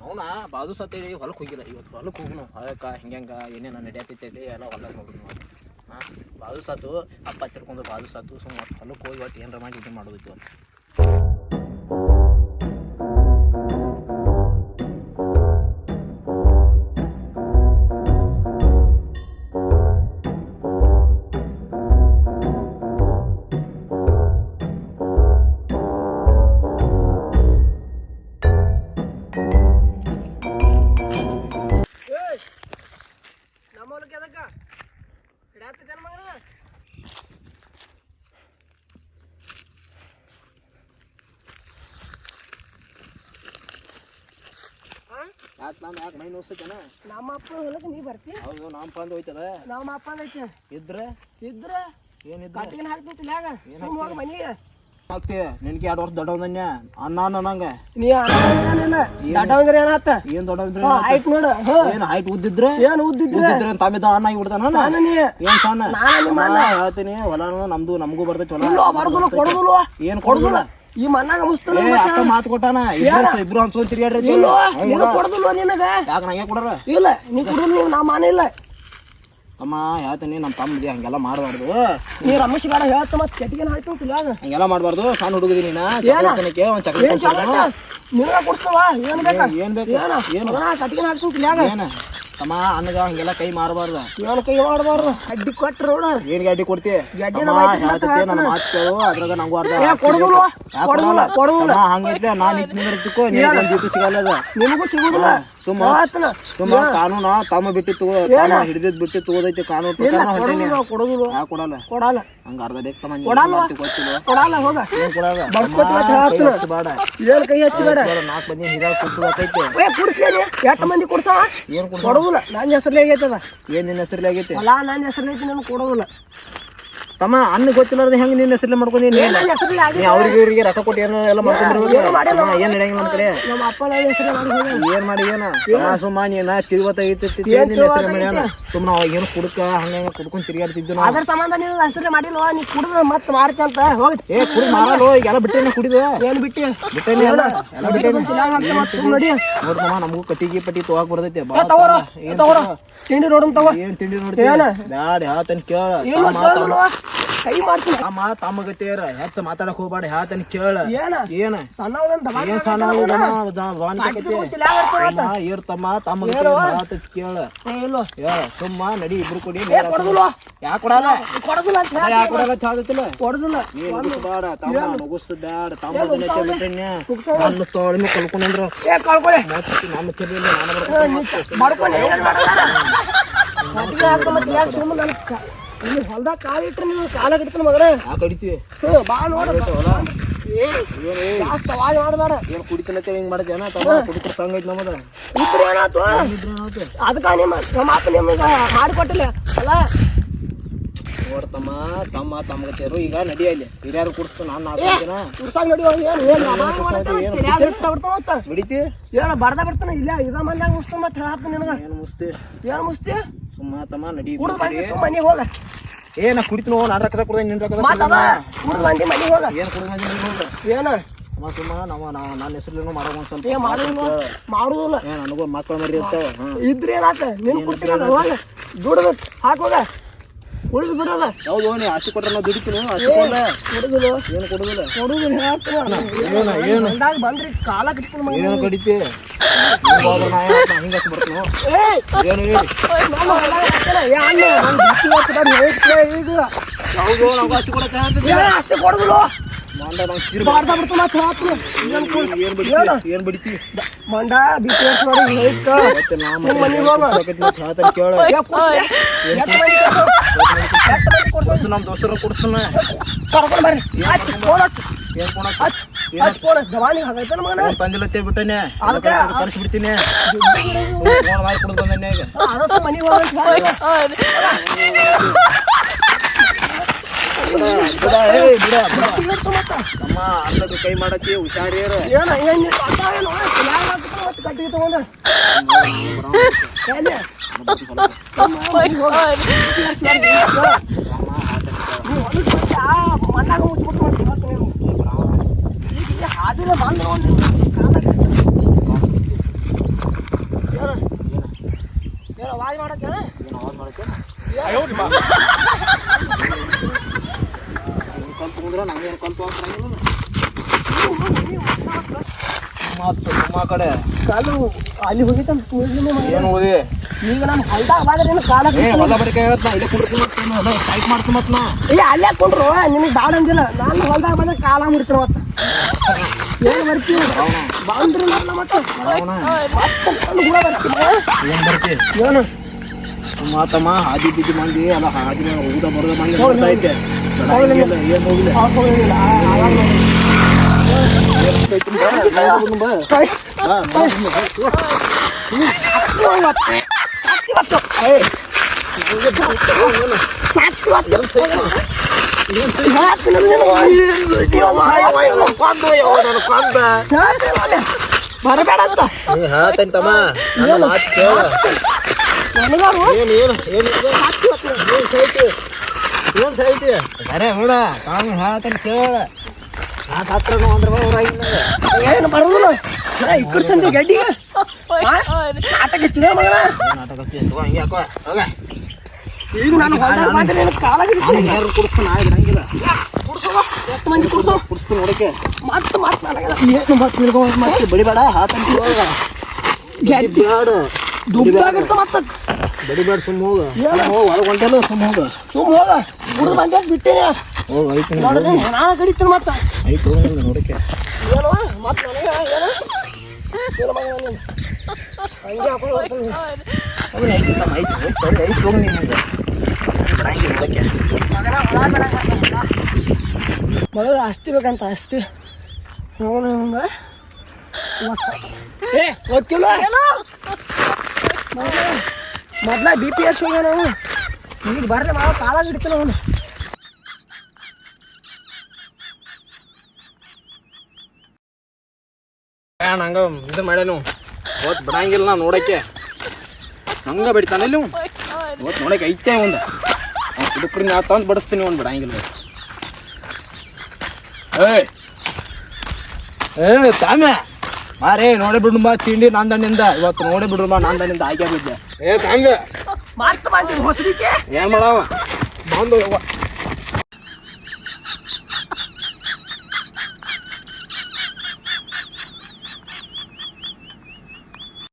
ಅವನ ಬಾಜು ಸತ್ತೇಳಿ ಹೊಲಕ್ಕೆ ಹೋಗಿಲ್ಲ ಇವತ್ತು ಹೊಲಕ್ಕೆ ಹೋಗುನು ಹೊಲಕ್ಕೆ ಹಿಂಗೆ ಏನೇನು ನಡೆಯತೈತಿ ಎಲ್ಲ ಹೊಲಕ್ಕೆ ನೋಡುದು ಹಾಂ ಬಾಜು ಸಾತು ಅಪ್ಪ ತಿರ್ಕೊಂಡು ಬಾಜು ಸಾತು ಸುಮ್ಮನೆ ಹೊಲಕ್ಕೆ ಹೋಗಿ ಒಟ್ಟು ಏನಾರ ಮಾಡಿ ಇದು ಮಾಡೋದಿತ್ತು ಇವತ್ತು ಯಾಕೆ ಮೈ ನೋಡ್ಸತ್ತೇನ ನಮ್ಮ ಅಪ್ಪ ಹೊಲಕ್ಕೆ ನೀ ಬರ್ತಿ ಹೌದು ನಮ್ಮ ಅಪ್ಪ ಅಂದ ಹೋಯ್ತದ ನಮ್ಮ ಅಪ್ಪ ಐತೆ ಇದ್ರೆ ಏನಿದ್ರೆ ಕಟ್ಟಿಗೆ ಹಾಕ್ತಿಲ್ಲ ಯಾಗ ಹೋಗ ಮನೆಗೆ ಹಾಕ್ತಿ ನಿನ್ಗೆ 2 ವರ್ಷ ದೊಡ್ಡವನ್ಯ ಅಣ್ಣ ನಂಗೆ ನೀ ಅಣ್ಣ ದೊಡ್ಡವಂದ್ರೆ ಏನಾತ ಏನ್ ದೊಡ್ಡವಂದ್ರೆ ಹೈಟ್ ನೋಡು ಏನ್ ಹೈಟ್ ಉದ್ದಿದ್ರೆ ತಮ್ಮಿದ ಅಣ್ಣ ಆಗಿ ಬಿಡ್ತಾನ ಏನ್ ಸಣ್ಣ ಹೇಳ್ತೀನಿ ಹೊಲನು ನಮ್ದು ನಮಗೂ ಬರ್ತೈತಿ ಹೊಲ ಕೊಡುದಿಲ್ವ ಏನ್ ಕೊಡುದಿಲ್ಲ ಈ ಮನ್ನಾಗ ಮುಸ್ತಲ್ಲ ಮಾತು ಕೊಟ್ಟಾನ ಇಬ್ರು ಹಂಚ್ಕೊಂಡ್ ತಿರ್ಗಾಡ್ರಿ ಕೊಡುದಿಲ್ವ ನಿನಗ ಯಾಕ ನಂಗೆ ಕೊಡ್ರ ಇಲ್ಲ ನೀ ಕುಡಿದ್ ನೀವು ನಾ ಮಾನ ಇಲ್ಲ ಅಮ್ಮ ಹೇಳ್ತೀನಿ ನಮ್ಮ ತಮ್ಮಗೆ ಹಂಗೆಲ್ಲ ಮಾಡಬಾರ್ದು ನೀ ರಮೇಶ್ ಬೇಡ ಹೇಳ್ತ ಮತ್ತೆ ಕೆಟ್ಟಿಗೆ ಹಾಯ್ತು ಹಂಗೆಲ್ಲ ಮಾಡಬಾರ್ದು ಸಣ್ಣ ಹುಡುಗದಿ ನೀನು ಒಂದ್ ಚಕ್ರ ನಿನಗ ಕೊಡ್ತವ ಏನ್ ಬೇಕಾ ಏನ್ ಬೇಕು ಏನು ಕಟ್ಟಿಗೆ ಹಾಕ್ತು ಏನ ತಮ್ಮ ಅಣ್ಣಗ ಹಂಗೆಲ್ಲ ಕೈ ಮಾಡಬಾರ್ದು ಏನು ಕೈ ಮಾಡಬಾರ್ದು ಅಡ್ಡಿ ಕೊಟ್ರ ಏನ್ ಅಡ್ಡಿ ಕೊಡ್ತಿ ನನ್ನ ಮಾತು ಕೇಳು ಅದ್ರಾಗ ನಂಗೂ ಅರ್ಧ ಹಂಗೈತೆ ನಾನ್ ಇಟ್ ನಿಂದಿರ್ತಿಕ್ಕೋ ಒಂದ್ ಜೀತು ಸಿಗಲ್ಲ ನಿಮಗೂ ಸಿಗುದಿಲ್ಲ ಸುಮ್ಮ ಕಾನೂನ ತಮ್ಮ ಬಿಟ್ಟು ಹಿಡಿದ್ ಬಿಟ್ಟು ತಗೋದೈತಿ ಕಾನೂನು ಕೊಡಲ್ಲ ಹಂಗ ಅರ್ಧ ಬೇಕು ತಮ್ಮ ಕೊಡಲ್ಲ ಹೋಗ ಬೇಡ ಏನ್ ಕೈ ಹಚ್ಚಿ ಬೇಡ 4 ಮಂದಿ ಹಿರಿಯ ಕುಡ್ಸೋದೈತಿ ಎಷ್ಟು ಮಂದಿ ಕೊಡ್ತಾವ ಏನ್ ಕೊಡೋದಿಲ್ಲ ನನ್ನ ಹೆಸರ್ಲಿ ಆಗೈತದ ಏನ್ ನಿನ್ನ ಹೆಸರ್ಲಿ ಆಗೈತಿ ಅಲ್ಲ ನನ್ನ ಹೆಸರ್ಲಿ ಐತಿ ನನ್ ಕೊಡೋದಿಲ್ಲ ತಮ್ಮ ಅನ್ನ ಗೊತ್ತಿಲ್ಲ ಹೆಂಗ್ ನಿನ್ನ ಹೆಸರ್ಲಿ ಮಾಡ್ಕೊಂಡಿ ಅವ್ರಿಗೆ ಇವ್ರಿಗೆ ರೊಕ್ಕ ಕೊಟ್ಟು ಎಲ್ಲ ಮಾಡ್ಕೊಂಡಿರ್ಬೇಕು ಏನ್ ನಡೆಯಂಗಿಲ್ಲ ನಮ್ ಕಡೆ ನಮ್ಮ ಅಪ್ಪ ನನ್ನ ಹೆಸರು ಏನ್ ಮಾಡಿ ಏನ ಸುಮ್ಮ ನೀನ ತಿರುವತ್ತೈತಿ ನಿನ್ನ ಹೆಸರು ಮಾಡ್ಯಾನ ಸುಮ್ಮನೆ ಅವಾಗ ಏನು ಕುಡ್ಕ ಹಂಗ ಕುಡ್ಕೊಂಡ್ ತಿರ್ಗಾಡ್ತಿದ್ದು ಅದ್ರ ಸಂಬಂಧ ನೀವು ಹೆಸರು ಮಾಡಿಲ್ವ ನೀ ಕುಡಿದ ಮತ್ ಮಾರ್ಕಂತ ಹೋಗಿ ಕುಡಿ ಮಾರಲ್ಲ ಈಗೆಲ್ಲ ಬಿಟ್ಟೇನೆ ಕುಡಿದ ಏನ್ ಬಿಟ್ಟಿ ಬಿಟ್ಟೇನೆ ಎಲ್ಲ ಬಿಟ್ಟೇನೆ ನೋಡಿ ನೋಡ್ತಮ್ಮ ನಮಗೂ ಕಟ್ಟಿಗೆ ಪಟ್ಟಿ ತಗೋಕ್ ಬರ್ತೈತೆ ತಿಂಡಿ ನೋಡನ್ ತಗೋ ಏನ್ ತಿಂಡಿ ನೋಡ್ತೀಯ ಬ್ಯಾಡ ಹೇಳ್ತಾನೆ ಕೇಳ ಕೈ ಮಾಡ್ತೀನಿ ಅಮ್ಮ ತಮ್ಮಗತ್ತೇರ ಹೆಚ್ಚ ಮಾತಾಡಕ್ ಹೋಗ್ಬೇಡ ಹೇಳ್ತಾನೆ ಕೇಳ ಏನ ಏನ್ ಸಣ್ಣ ತಮ್ಮ ತಮ್ಮಗತ್ತೆ ಕೇಳ ಹೇಳ ಸುಮ್ಮ ನಡಿ ಇಬ್ರು ಕೊಡಿ ಯಾಕೆ ಕೊಡಲ್ಲ ಯಾಕೆ ಕೊಡಲ್ಲ ಕೊಡುದಿಲ್ಲ ಬೇಡ ತಮ್ಮ ಮುಗಿಸ್ ಬ್ಯಾಡ ತಮ್ಮ ಬಿಟ್ಟೆ ನನ್ನ ತೋಳಿನ ಕಲ್ಕೊಂಡ್ರ ನನ್ನ ತಿರ್ಲಿಲ್ಲ ಹೊಲ್ದಾಗ ಕಾಲ ಇಟ್ರೆ ನೀವು ಕಾಲ ಕಡಿತಾನ ಮಗನ ಕಡಿತೀವಿ ಬಾ ನೋಡ ಜಾಸ್ತಿ ಅವಾಜ್ ಮಾಡಬೇಡ ಏನ್ ಕುಡಿತಾನ ಹಿಂಗ್ ಮಾಡಿದ್ಯಾನ ಕುಡಿತರ ಸಂಗ ಐತಿ ನಮ್ಮದ ಇದ್ರ ಏನಾಯ್ತು ಅದಕ್ಕ ನಮ್ಮ ಅಪ್ಪ ನಿಮಗೆ ಮಾಡಿಕೊಟ್ಟಿಲ್ಲ ಅಲ್ಲ ನೋಡ್ತಮ್ಮ ತಮ್ಮಗತ್ತೇರು ಈಗ ನಡಿಯಲ್ಲಿ ಹಿರಿಯಾರು ಕುಡಿಸ್ತು ನಾನು ಕುಡ್ಸಾಗ ನಡಿಯೋ ಬಿಡಿತಿ ಏನ ಬಡ್ದ ಬಿಡ್ತಾನ ಇಲ್ಲ ಇದ ಮಂದಾಗ ಮುಸ್ತ ಮತ್ತೆ ಹೇಳತ್ತ ನಿನಗ ಏನು ಮುಸ್ತಿ ಸುಮ್ಮ ತಮ್ಮ ನಡಿ ಮನೆಗೆ ಹೋಗ ಏನ ಕುಡಿತು ನಾನು ರೊಕ್ಕದ ಕುಡ್ದ ನಿನ್ ರೊಕ್ಕದ ಕುಡ್ದು ಮಂದಿ ಮನೆಗೆ ಹೋಗ ಏನ್ ಕುಡ್ದು ಮಂದಿ ಹೋಗ ಏನ ಸುಮ್ಮ ನನ್ನ ಹೆಸರು ಮಾಡೋ ಒಂದ್ ಸ್ವಲ್ಪ ಮಾಡುದಿಲ್ಲ ನನಗೂ ಮಕ್ಕಳು ಮರಿ ಇರ್ತಾವ ಇದ್ರೆ ಏನಾತ ನಿನ್ ಕುಡ್ತೀನಿ ಹೋಗ ದುಡ್ದು ಹಾಕೋಗ ಉಳಿದು ಬಿಡೋದ ಹೌದು ನೀ ಆಸೆ ಕೊಟ್ರೆ ನಾವು ದುಡಿತೀನಿ ಆಸೆ ಕೊಡಲ್ಲ ಕೊಡುದಿಲ್ಲ ಏನು ಕೊಡುದಿಲ್ಲ ಏನು ಬಂದ್ರಿ ಕಾಲ ಕಟ್ಕೊಂಡು ಏನು ಕಡಿತಿ ಹಿಂಗ ಬರ್ತೀವಿ ಏನು ಹೌದು ನಾವು ಆಸೆ ಕೊಡಕ್ಕೆ ಅಷ್ಟೇ ಕೊಡುದಿಲ್ಲ ಏನ್ ಬಿಡ್ತಿ ಮಂಡ ಬಿಸಿನೆಸ್ ನಮ್ ದೋಸ್ತರು ಕೊಡ್ತಾನ ತಂದಿಲ್ಲತ್ತೆ ಬಿಟ್ಟನೆ ಕರ್ಸಿ ಬಿಡ್ತೀನಿ ಕುಡ್ದು ಬಂದನೆ ನಮ್ಮ ಅಣ್ಣದ ಕೈ ಮಾಡತ್ತಿ ಹುಷಾರಿಯರ ಕಟ್ಟಿಗೆ ತಗೊಂಡ ಮಣ್ಣಾಗ ಮುಚ್ಚಿಬಿಟ್ಟು ಹಾದಿನ ಬಂದು ಅವಾಜ್ ಮಾಡತ್ತೆ ಏನು ಆವಾಜ್ ಮಾಡಕ್ಕೆ ಕಲ್ತು ಮುಂದ್ರೆ ನಂಗೇನು ಕಲ್ತು ಅಂತ ಮತ್ತು ನಿಮ್ಮ ಕಡೆ ಕಾಲು ಅಲ್ಲಿ ಹೋಗಿತ್ತಂತ ಏನು ಓದಿ ಈಗ ನಾನು ಹೊಲ್ದಾಗ ಬಾದ್ರೆ ಕಾಲ ಹೊಲ ಬರಿಕೆ ಹೇಳತ್ನ ಇಲ್ಲೇ ಕುಡ್ತೀನಿ ಮತ್ತೆ ಟೈಟ್ ಮಾಡ್ತೀನಿ ಮತ್ತೆ ನಾ ಏ ಅಲ್ಲೇ ಕುಂಡ್ರು ನಿನಗೆ ಬಾಡ ಅಂದಿಲ್ಲ ನಾನು ಹೊಲ್ದಾಗ ಬಂದ್ರೆ ಕಾಲ ಮುಡ್ತೀನಿ ಮತ್ತೆ ಏನು ಬರ್ತೀವಿ ಬಾಂದ್ರಿ ನನ್ನ ಮತ್ತೆ ಏನು ಬರ್ತಿ ಏನು ಮಾತಮ್ಮ ಹಾದಿ ಬಿದ್ದು ಮಂದಿ ಅಲ್ಲ ಹಾದಿ ಊದ ಬರೋದ ಮಂದಿ ಬರ್ತಾ ಐತೆ ಏನು ಹೋಗಿಲ್ಲ ಬರಬೇಡ ಅಂತ ಹಾತಂತಮ್ಮ ನನ್ನ ಮಾತು ಕೇಳ ಏನು ಸೈತಿ ಅರೆ ನೋಡ ಕಾಂಗ್ ಹಾತಂತ ಕೇಳ ಹಾತ್ ಹತ್ರ ಏನು ಬರೋದಿಲ್ಲ ಈ ಕಡೆ ಗಡ್ಡಿಗೆ ನಾಟಕ ಹಚ್ಚಿದ ಮಗನ ನಾಟಕ ಹಂಗೆ ಹಾಕೋ ಹೋಗ ಈಗ ನಾನು ಹೊಲ್ದಾಗ ಬಂದ್ರೆ ನಿನಗೆ ಕಾಲ ಯಾರು ಕುಡಿಸ್ತಾನ ಆಗಿರಂಗಿಲ್ಲ ಕುಡ್ಸೋವ ಎಷ್ಟು ಮಂದಿ ಕುಡ್ಸೋ ಕುಡಿಸ್ತು ನೋಡಕ್ಕೆ ಮತ್ತೆ ನನಗೆ ಏನು ಮತ್ತೆ ನಿಲ್ಕೊ ಮತ್ತೆ ಬಡಿಬೇಡ ಹಾತಂತ ಹೋಗ ಬ್ಯಾಡ ದುಡ್ಡಾಗಿರ್ತ ಮತ್ತೆ ಬಡಿಬೇಡ ಸುಮ್ಮ ಹೋಗ ಹೋಗ ಹೊರಗೆ ಹೊಂಟಲ್ಲ ಸುಮ್ಮ ಹೋಗ ಹೋಗ ಕುಡ್ದು ಬಂದೆ ಬಿಟ್ಟೇನೆ ಹೋಗ ಐತಿ ನೋಡಿದ್ರೆ ನಾನು ಕಡಿತೀನಿ ಮತ್ತೆ ಐತಿ ಹೋಗ ನೋಡಕ್ಕೆ ಏನು ಮತ್ತೆ ನನಗೆ ಏನು ಹಂಗೆ ಹಾಕೊಂಡು ಅವನು ಐತಿ ತಮ್ಮ ಐತಿ ಐತಿ ಹೋಗ ನಿಮಗೆ ಬರಂಗಿ ನೋಡಕ್ಕೆ ಮೊದಲು ಆಸ್ತಿ ಬೇಕಂತ ಆಸ್ತಿ ಏ ಗೊತ್ತಿಲ್ಲ ಮೊದ್ಲ ಬಿ ಪಿ ಎಸ್ ಹೋಗ್ಯ ನಾವು ಈಗ ಬರ್ರಿ ಮಾವ ಕಾಲ ಹಿಡಿತಾನ ಅವನು ಹಂಗ ಇದು ಮಾಡ್ಯಾನು ಓದ್ ಬಿಡಂಗಿಲ್ಲ ನಾ ನೋಡಕ್ಕೆ ಹಂಗ ಬಿಡ್ತಾನೆ ನೀವು ಓದ್ ನೋಡಕ್ಕೆ ಐತೆ ಒಂದು ಹುಡುಕ್ರಿ ನಾ ತಂದು ಬಡಿಸ್ತೀನಿ ಒಂದು ಬಿಡಂಗಿಲ್ಲ ಏ ತಾಮ್ಯ ಮಾರೇ ನೋಡಿ ಬಿಡು ಬಾ ತಿಂಡಿ ನಂದನಿಂದ ಇವತ್ತು ನೋಡಿ ಬಿಡ್ರು ಬಾ ನಂದನಿಂದ ಆಯ್ಕೆ ಬಿದ್ದೆ ಏ ತಾಮ್ಯ ಮತ್ತೆ ಬಂದಿದ್ದು ಹೊಸದಿಕ್ಕೆ ಏನ್ ಮಾಡವ ಬಂದು